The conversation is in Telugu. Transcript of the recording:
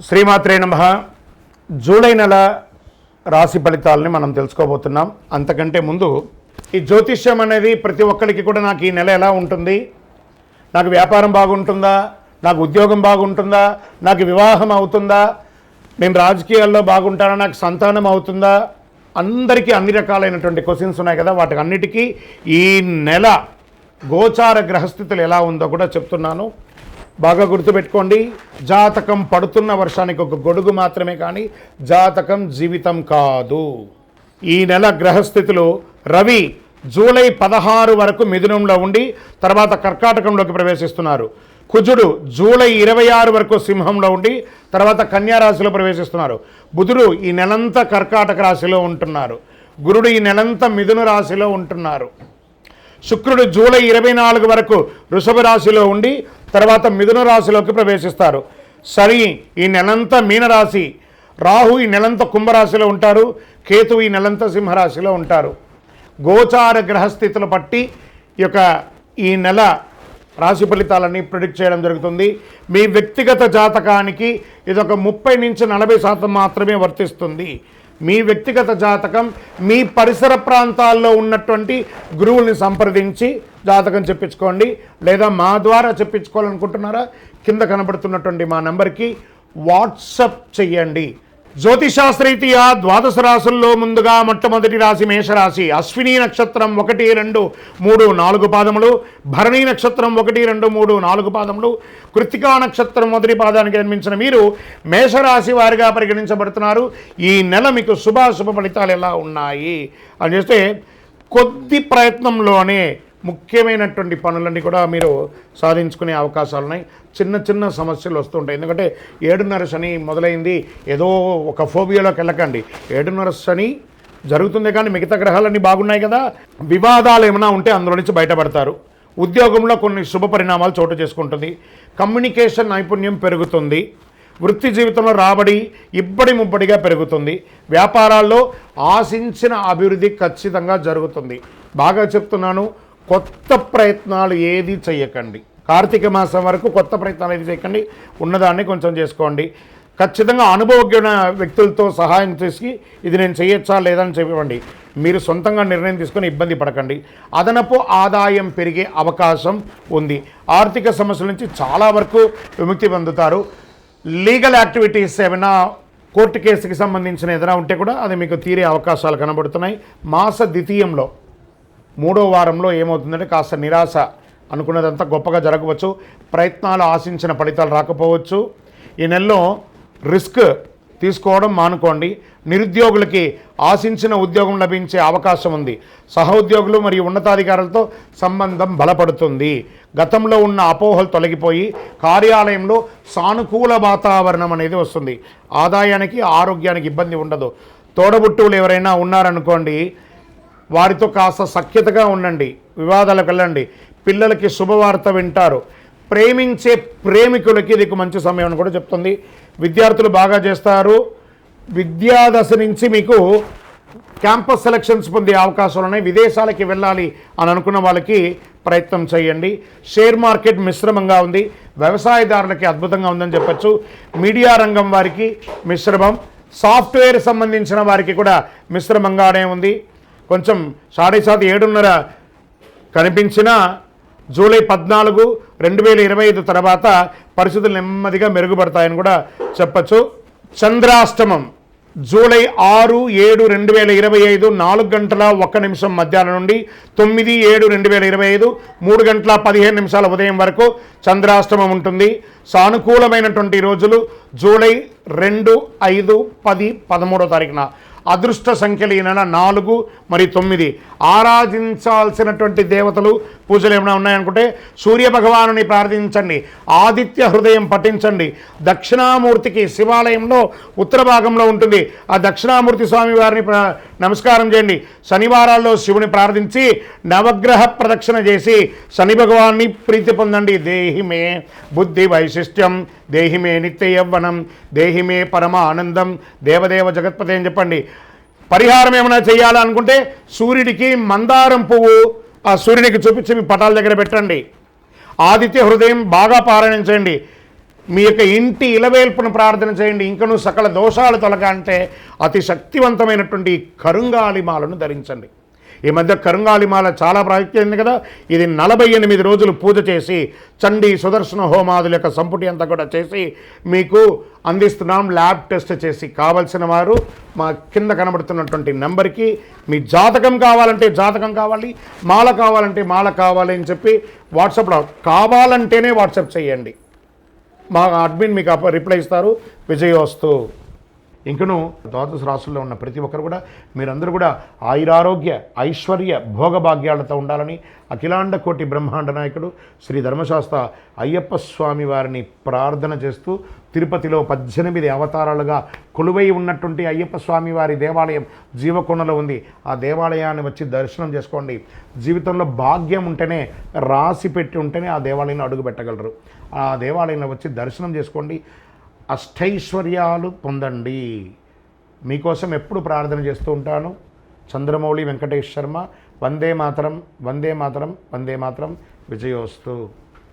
శ్రీమాత్రే నమః. జూలై నెల రాశి ఫలితాలని మనం తెలుసుకోబోతున్నాం. అంతకంటే ముందు ఈ జ్యోతిష్యం అనేది ప్రతి ఒక్కరికి కూడా నాకు ఈ నెల ఎలా ఉంటుంది, నాకు వ్యాపారం బాగుంటుందా, నాకు ఉద్యోగం బాగుంటుందా, నాకు వివాహం అవుతుందా, నేను రాజకీయాల్లో బాగుంటానా, నాకు సంతానం అవుతుందా, అందరికీ అన్ని రకాలైనటువంటి క్వశ్చన్స్ ఉన్నాయి కదా. వాటికి అన్నిటికీ ఈ నెల గోచార గ్రహస్థితులు ఎలా ఉందో కూడా చెప్తున్నాను. బాగా గుర్తుపెట్టుకోండి. జాతకం పడుతున్న వర్షానికి ఒక గొడుగు మాత్రమే, కానీ జాతకం జీవితం కాదు. ఈ నెల గ్రహస్థితులు: రవి జూలై 16 వరకు మిథునంలో ఉండి తర్వాత కర్కాటకంలోకి ప్రవేశిస్తున్నారు. కుజుడు జూలై 26 వరకు సింహంలో ఉండి తర్వాత కన్యా రాశిలో ప్రవేశిస్తున్నారు. బుధుడు ఈ నెలంతా కర్కాటక రాశిలో ఉంటున్నారు. గురుడు ఈ నెలంతా మిథున రాశిలో ఉంటున్నారు. శుక్రుడు జూలై 24 వరకు వృషభ రాశిలో ఉండి తర్వాత మిథున రాశిలోకి ప్రవేశిస్తారు. శని ఈ నెలంతా మీనరాశి, రాహు ఈ నెలంతా కుంభరాశిలో ఉంటారు, కేతువు ఈ నెలంతా సింహరాశిలో ఉంటారు. గోచార గ్రహస్థితులు బట్టి ఈ నెల రాశి ఫలితాలని ప్రిడిక్ట్ చేయడం జరుగుతుంది. మీ వ్యక్తిగత జాతకానికి ఇదొక 30 నుంచి 40% మాత్రమే వర్తిస్తుంది. మీ వ్యక్తిగత జాతకం మీ పరిసర ప్రాంతాల్లో ఉన్నటువంటి గురువుల్ని సంప్రదించి జాతకం చెప్పించుకోండి. లేదా మా ద్వారా చెప్పించుకోవాలనుకుంటున్నారా, కింద కనబడుతున్నటువంటి మా నెంబర్కి వాట్సప్ చెయ్యండి. జ్యోతిషాస్త్రరీత్యా ద్వాదశ రాశుల్లో ముందుగా మొట్టమొదటి రాశి మేషరాశి. అశ్విని నక్షత్రం 1, 2, 3, 4 పాదములు, భరణి నక్షత్రం 1, 2, 3, 4 పాదములు, కృత్తికా నక్షత్రం మొదటి పాదానికి జన్మించిన మీరు మేషరాశి వారిగా పరిగణించబడుతున్నారు. ఈ నెల మీకు శుభాశుభ ఫలితాలు ఎలా ఉన్నాయి అని చేస్తే, కొద్ది ప్రయత్నంలోనే ముఖ్యమైనటువంటి పనులన్నీ కూడా మీరు సాధించుకునే అవకాశాలు ఉన్నాయి. చిన్న చిన్న సమస్యలు వస్తుంటాయి. ఎందుకంటే 7:30 శని మొదలైంది, ఏదో ఒక ఫోబియాలోకి వెళ్ళకండి. 7:30 శని జరుగుతుంది, కానీ మిగతా గ్రహాలన్నీ బాగున్నాయి కదా. వివాదాలు ఏమైనా ఉంటే అందులో నుంచి బయటపడతారు. ఉద్యోగంలో కొన్ని శుభ పరిణామాలు చోటు చేసుకుంటుంది. కమ్యూనికేషన్ నైపుణ్యం పెరుగుతుంది. వృత్తి జీవితంలో రాబడి ఇబ్బడి ముబ్బడిగా పెరుగుతుంది. వ్యాపారాల్లో ఆశించిన అభివృద్ధి ఖచ్చితంగా జరుగుతుంది. బాగా చెప్తున్నాను, కొత్త ప్రయత్నాలు ఏది చేయకండి. కార్తీక మాసం వరకు కొత్త ప్రయత్నాలు ఏది చేయకండి. ఉన్నదాన్ని కొంచెం చేసుకోండి. ఖచ్చితంగా అనుభవజ్ఞ వ్యక్తులతో సహాయం చేసి ఇది నేను చేయొచ్చా లేదని చెప్పండి. మీరు సొంతంగా నిర్ణయం తీసుకొని ఇబ్బంది పడకండి. అదనపు ఆదాయం పెరిగే అవకాశం ఉంది. ఆర్థిక సమస్యల నుంచి చాలా వరకు విముక్తి పొందుతారు. లీగల్ యాక్టివిటీస్ ఏమైనా కోర్టు కేసుకి సంబంధించిన ఏదైనా ఉంటే కూడా అది మీకు తీరే అవకాశాలు కనబడుతున్నాయి. మాస ద్వితీయంలో 3వ వారంలో ఏమవుతుందంటే కాస్త నిరాశ, అనుకున్నదంతా గొప్పగా జరగవచ్చు. ప్రయత్నాలు ఆశించిన ఫలితాలు రాకపోవచ్చు. ఈ నెలలో రిస్క్ తీసుకోవడం మానుకోండి. నిరుద్యోగులకి ఆశించిన ఉద్యోగం లభించే అవకాశం ఉంది. సహోద్యోగులు మరియు ఉన్నతాధికారులతో సంబంధం బలపడుతుంది. గతంలో ఉన్న అపోహలు తొలగిపోయి కార్యాలయంలో సానుకూల వాతావరణం అనేది వస్తుంది. ఆదాయానికి ఆరోగ్యానికి ఇబ్బంది ఉండదు. తోడబుట్టువులు ఎవరైనా ఉన్నారనుకోండి, వారితో కాస్త సఖ్యతగా ఉండండి. వివాదాలకు వెళ్ళండి. పిల్లలకి శుభవార్త వింటారు. ప్రేమించే ప్రేమికులకి ఇది మంచి సమయం అని కూడా చెప్తుంది. విద్యార్థులు బాగా చేస్తారు. విద్యాదశ నుంచి మీకు క్యాంపస్ సెలక్షన్స్ పొందే అవకాశాలు ఉన్నాయి. విదేశాలకి వెళ్ళాలి అని అనుకున్న వాళ్ళకి ప్రయత్నం చేయండి. షేర్ మార్కెట్ మిశ్రమంగా ఉంది. వ్యవసాయదారులకి అద్భుతంగా ఉందని చెప్పచ్చు. మీడియా రంగం వారికి మిశ్రమం. సాఫ్ట్వేర్ సంబంధించిన వారికి కూడా మిశ్రమంగానే ఉంది. కొంచెం 7:30 7:30 కనిపించిన జూలై 14, 2025 తర్వాత పరిస్థితులు నెమ్మదిగా మెరుగుపడతాయని కూడా చెప్పచ్చు. చంద్రాష్టమం జూలై 6, 7, 2025 4 గంటల 1 నిమిషం మధ్యాహ్నం నుండి 9, 7, 2025 3 గంటల 15 నిమిషాల ఉదయం వరకు చంద్రాష్టమం ఉంటుంది. సానుకూలమైనటువంటి రోజులు జూలై 2, 5, 10, 13వ తారీఖున. అదృష్ట సంఖ్యలు ఈ నెల 4 మరియు 9. ఆరాధించాల్సినటువంటి దేవతలు పూజలు ఏమైనా ఉన్నాయనుకుంటే సూర్య భగవానుని ప్రార్థించండి. ఆదిత్య హృదయం పఠించండి. దక్షిణామూర్తికి శివాలయంలో ఉత్తర భాగంలో ఉంటుంది. ఆ దక్షిణామూర్తి స్వామి వారిని నమస్కారం చేయండి. శనివారాల్లో శివుని ప్రార్థించి నవగ్రహ ప్రదక్షిణ చేసి శని భగవాన్ని ప్రీతి పొందండి. దేహిమే బుద్ధి వైశిష్ట్యం, దేహిమే నిత్య యవ్వనం, దేహిమే పరమ ఆనందం, దేవదేవ జగత్పతి అని చెప్పండి. పరిహారం ఏమైనా చేయాలనుకుంటే సూర్యుడికి మందారం పువ్వు ఆ సూర్యుడికి చూపించి మీ పటాల దగ్గర పెట్టండి. ఆదిత్య హృదయం బాగా పారాయణం చేయండి. మీ యొక్క ఇంటి ఇలవేల్పును ప్రార్థన చేయండి, ఇంకను సకల దోషాలు తొలగాలంటే అతి శక్తివంతమైనటువంటి కరుంగాలిమాలను ధరించండి. ఈ మధ్య కరుంగాలిమాల చాలా ప్రాముఖ్యమైంది కదా. ఇది 48 రోజులు పూజ చేసి చండీ సుదర్శన హోమాదుల యొక్క సంపుటి అంతా కూడా చేసి మీకు అందిస్తున్నాం. ల్యాబ్ టెస్ట్ చేసి కావలసిన వారు మా కింద కనబడుతున్నటువంటి నెంబర్కి మీ జాతకం కావాలంటే జాతకం కావాలి, మాల కావాలంటే మాల కావాలి అని చెప్పి వాట్సాప్లో కావాలంటేనే వాట్సాప్ చేయండి. మా అడ్మిన్ మీకు రిప్లై ఇస్తారు. విజయోస్తు. ఇంకను ద్వాదశ రాశుల్లో ఉన్న ప్రతి ఒక్కరు కూడా మీరందరూ కూడా ఆయురారోగ్య ఐశ్వర్య భోగభాగ్యాలతో ఉండాలని అఖిలాండ కోటి బ్రహ్మాండ నాయకుడు శ్రీ ధర్మశాస్త్ర అయ్యప్ప స్వామి వారిని ప్రార్థన చేస్తూ తిరుపతిలో 18 అవతారాలుగా కొలువై ఉన్నటువంటి అయ్యప్ప స్వామి వారి దేవాలయం జీవకొండలో ఉంది. ఆ దేవాలయాన్ని వచ్చి దర్శనం చేసుకోండి. జీవితంలో భాగ్యం ఉంటేనే, రాసి పెట్టి ఉంటేనే ఆ దేవాలయంలో అడుగు పెట్టగలరు. ఆ దేవాలయంలో వచ్చి దర్శనం చేసుకోండి, అష్టైశ్వర్యాలు పొందండి. మీకోసం ఎప్పుడు ప్రార్థన చేస్తూ ఉంటాను. చంద్రమౌళి వెంకటేష్ శర్మ. వందే మాతరం, వందే మాతరం, వందే మాతరం. విజయోస్తు.